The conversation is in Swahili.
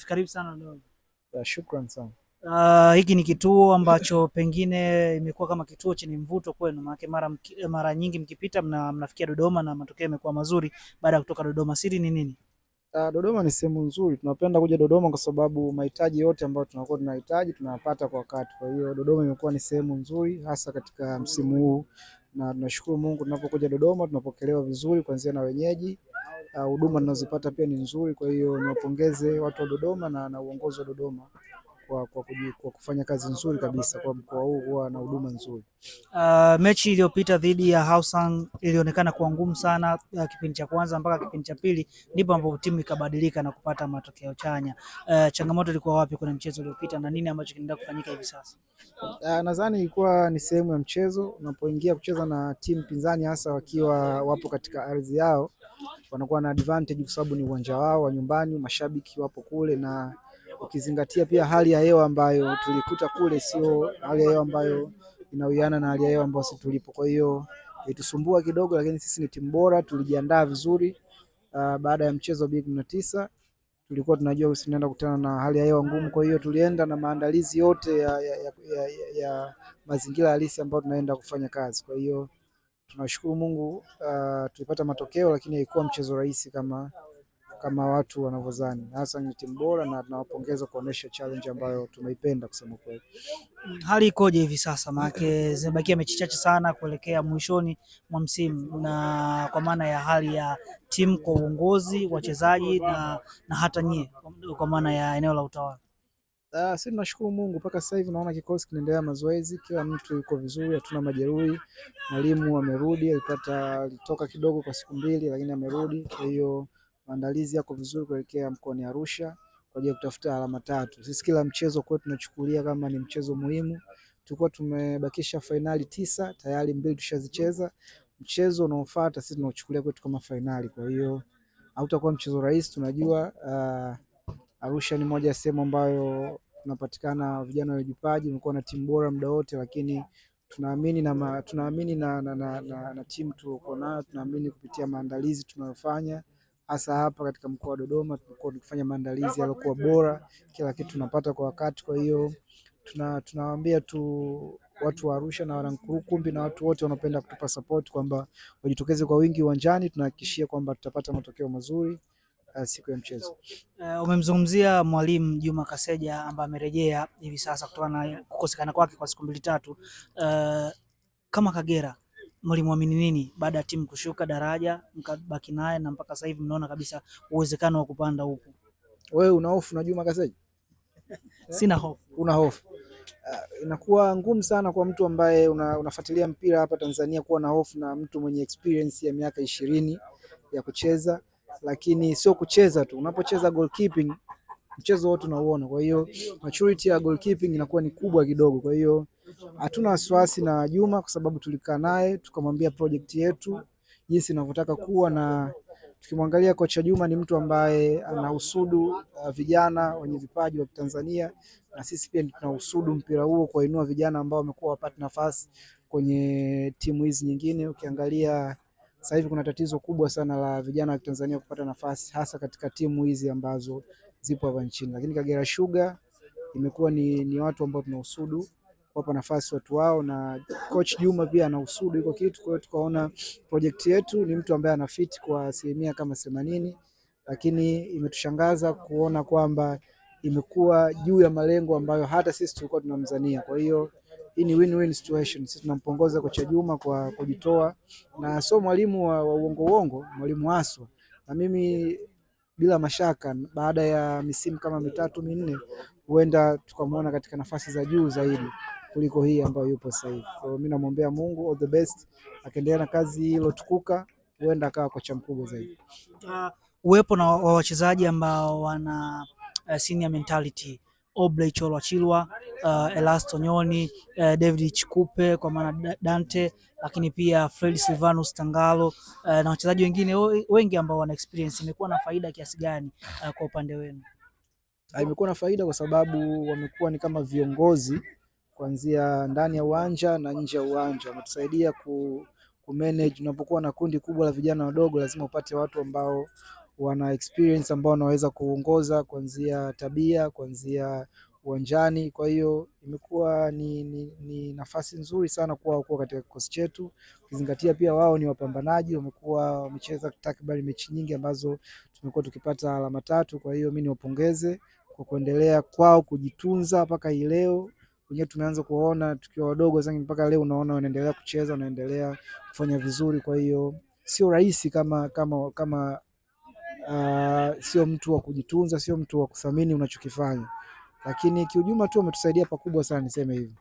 Karibu sana ndugu. Shukran sana. Hiki ni kituo ambacho pengine imekuwa kama kituo chenye mvuto kwenu, maana mara nyingi mkipita mnafikia Dodoma na matokeo yamekuwa mazuri baada ya kutoka Dodoma. Siri ni nini? Dodoma ni sehemu nzuri, tunapenda kuja Dodoma kwa sababu mahitaji yote ambayo tunakuwa tunahitaji tunayapata kwa wakati. Kwa hiyo Dodoma imekuwa ni sehemu nzuri hasa katika msimu huu, na tunashukuru Mungu tunapokuja Dodoma tunapokelewa vizuri kuanzia na wenyeji. Huduma tunazopata pia ni nzuri, kwa hiyo niwapongeze watu wa Dodoma na uongozi wa Dodoma kwa kufanya kazi nzuri kabisa kwa mkoa huu huwa na huduma nzuri. Mechi iliyopita dhidi ya Hausan ilionekana kuwa ngumu sana, kipindi cha kwanza mpaka kipindi cha pili ndipo ambapo timu ikabadilika na kupata matokeo chanya. Changamoto ilikuwa wapi kwenye mchezo uliopita na nini ambacho kinaendelea kufanyika hivi sasa? Nadhani ilikuwa ni sehemu ya mchezo. Unapoingia kucheza na timu pinzani, hasa wakiwa wapo katika ardhi yao, wanakuwa na advantage kwa sababu ni uwanja wao wa nyumbani, mashabiki wapo kule, na ukizingatia pia hali ya hewa ambayo tulikuta kule sio hali ya hewa ambayo inawiana na hali ya hewa ambayo sisi tulipo. Kwa hiyo ilitusumbua kidogo, lakini sisi ni timu bora, tulijiandaa vizuri. Baada ya mchezo wa B19 tulikuwa tunajua tunaenda kukutana na hali ya hewa ngumu, kwa hiyo tulienda na maandalizi yote ya mazingira halisi ambayo tunaenda kufanya kazi. Kwa hiyo tunashukuru Mungu, tulipata matokeo, lakini haikuwa mchezo rahisi kama watu wanavyodhani. Hasa ni timu bora na tunawapongeza kuonesha challenge ambayo tumeipenda kusema kweli. Hali ikoje hivi sasa? Maana zimebakia mechi chache sana kuelekea mwishoni mwa msimu, na kwa maana ya hali ya timu kwa uongozi, wachezaji na hata nyie kwa maana ya eneo la utawala. Sisi tunashukuru Mungu mpaka sasa hivi naona kikosi kinaendelea mazoezi, kila mtu yuko vizuri, hatuna majeruhi. Mwalimu amerudi, alitoka kidogo kwa siku mbili lakini amerudi. Kwa hiyo maandalizi yako vizuri kuelekea mkoani Arusha kwa ajili ya kutafuta alama tatu. Sisi kila mchezo kwetu tunachukulia kama ni mchezo muhimu. Tulikuwa tumebakisha fainali 9, tayari 2 tushazicheza. Mchezo unaofuata sisi tunauchukulia kwetu kama fainali. Kwa hiyo hautakuwa mchezo rahisi, tunajua. Arusha ni moja ya sehemu ambayo tunapatikana vijana wenye vipaji, umekuwa na timu bora muda wote, lakini tunaamini na timu tuko nayo, tunaamini kupitia maandalizi tunayofanya hasa hapa katika mkoa wa Dodoma. Tumekuwa tukifanya maandalizi yaliokuwa bora, kila kitu tunapata kwa wakati. Kwa hiyo tunawaambia tu watu wa Arusha na Wanankumbi na watu wote wanapenda kutupa support kwamba wajitokeze kwa wingi uwanjani, tunahakikishia kwamba tutapata matokeo mazuri siku ya mchezo. Umemzungumzia Mwalimu Juma Kaseja ambaye amerejea hivi sasa kutokana na kukosekana kwake kwa siku 2-3. Kama Kagera mlimwamini nini baada ya timu kushuka daraja mkabaki naye na mpaka sasa hivi mnaona kabisa uwezekano wa kupanda huku? Wewe una hofu na Juma Kaseja? Sina hofu. Una hofu? Inakuwa ngumu sana kwa mtu ambaye unafuatilia mpira hapa Tanzania kuwa na hofu na mtu mwenye experience ya miaka 20 ya kucheza, lakini sio kucheza tu, unapocheza goalkeeping mchezo wote unauona. Kwa hiyo maturity ya goalkeeping inakuwa ni kubwa kidogo. Kwa hiyo hatuna wasiwasi na Juma kwa sababu tulikaa naye tukamwambia project yetu jinsi inavyotaka kuwa, na tukimwangalia kocha Juma ni mtu ambaye anahusudu vijana wenye vipaji wa Tanzania, na sisi pia tunahusudu mpira huo kuinua vijana ambao wamekuwa wapata nafasi kwenye timu hizi nyingine. Ukiangalia sasa hivi kuna tatizo kubwa sana la vijana wa Tanzania kupata nafasi hasa katika timu hizi ambazo zipo hapa nchini, lakini Kagera Sugar imekuwa ni watu ambao tunahusudu kuwapa nafasi watu wao, na coach Juma pia anahusudu iko kitu. Kwa hiyo tukaona project yetu ni mtu ambaye anafit kwa asilimia kama 80, lakini imetushangaza kuona kwamba imekuwa juu ya malengo ambayo hata sisi tulikuwa tunamzania. Kwa hiyo hii ni win-win situation. Sisi tunampongeza kocha Juma kwa kujitoa, na sio mwalimu wa uongo, mwalimu haswa. Na mimi bila mashaka baada ya misimu kama 3-4 huenda tukamwona katika nafasi za juu zaidi kuliko hii ambayo yupo sasa hivi. Kwa hiyo mimi namwombea Mungu all the best, akaendelea na kazi hilo tukuka, huenda akawa kocha mkubwa zaidi. Uwepo na wachezaji ambao wana senior mentality, Obley Cholo Chilwa, Elasto Nyoni, David Chikupe kwa maana Dante, lakini pia Fred Silvanus Tangalo na wachezaji wengine wengi ambao wana experience, imekuwa na faida kiasi gani kwa upande wenu? Imekuwa na faida kwa sababu wamekuwa ni kama viongozi kuanzia ndani ya uwanja na nje ya uwanja. Wametusaidia ku manage. Unapokuwa na kundi kubwa la vijana wadogo, lazima upate watu ambao wana experience ambao wanaweza kuongoza kuanzia tabia, kuanzia uwanjani. Kwa hiyo imekuwa ni nafasi nzuri sana kuwa katika kikosi chetu, ukizingatia pia wao ni wapambanaji, wamecheza takriban mechi nyingi ambazo tumekuwa tukipata alama 3. Kwa hiyo mimi niwapongeze kwa kuendelea kwao kujitunza mpaka hii leo. Wenyewe tumeanza kuona tukiwa wadogo sana mpaka leo unaona wanaendelea kucheza, wanaendelea kufanya vizuri. Kwa hiyo sio rahisi kama sio mtu wa kujitunza, sio mtu wa kuthamini unachokifanya, lakini kiujumla tu wametusaidia pakubwa sana, niseme hivyo.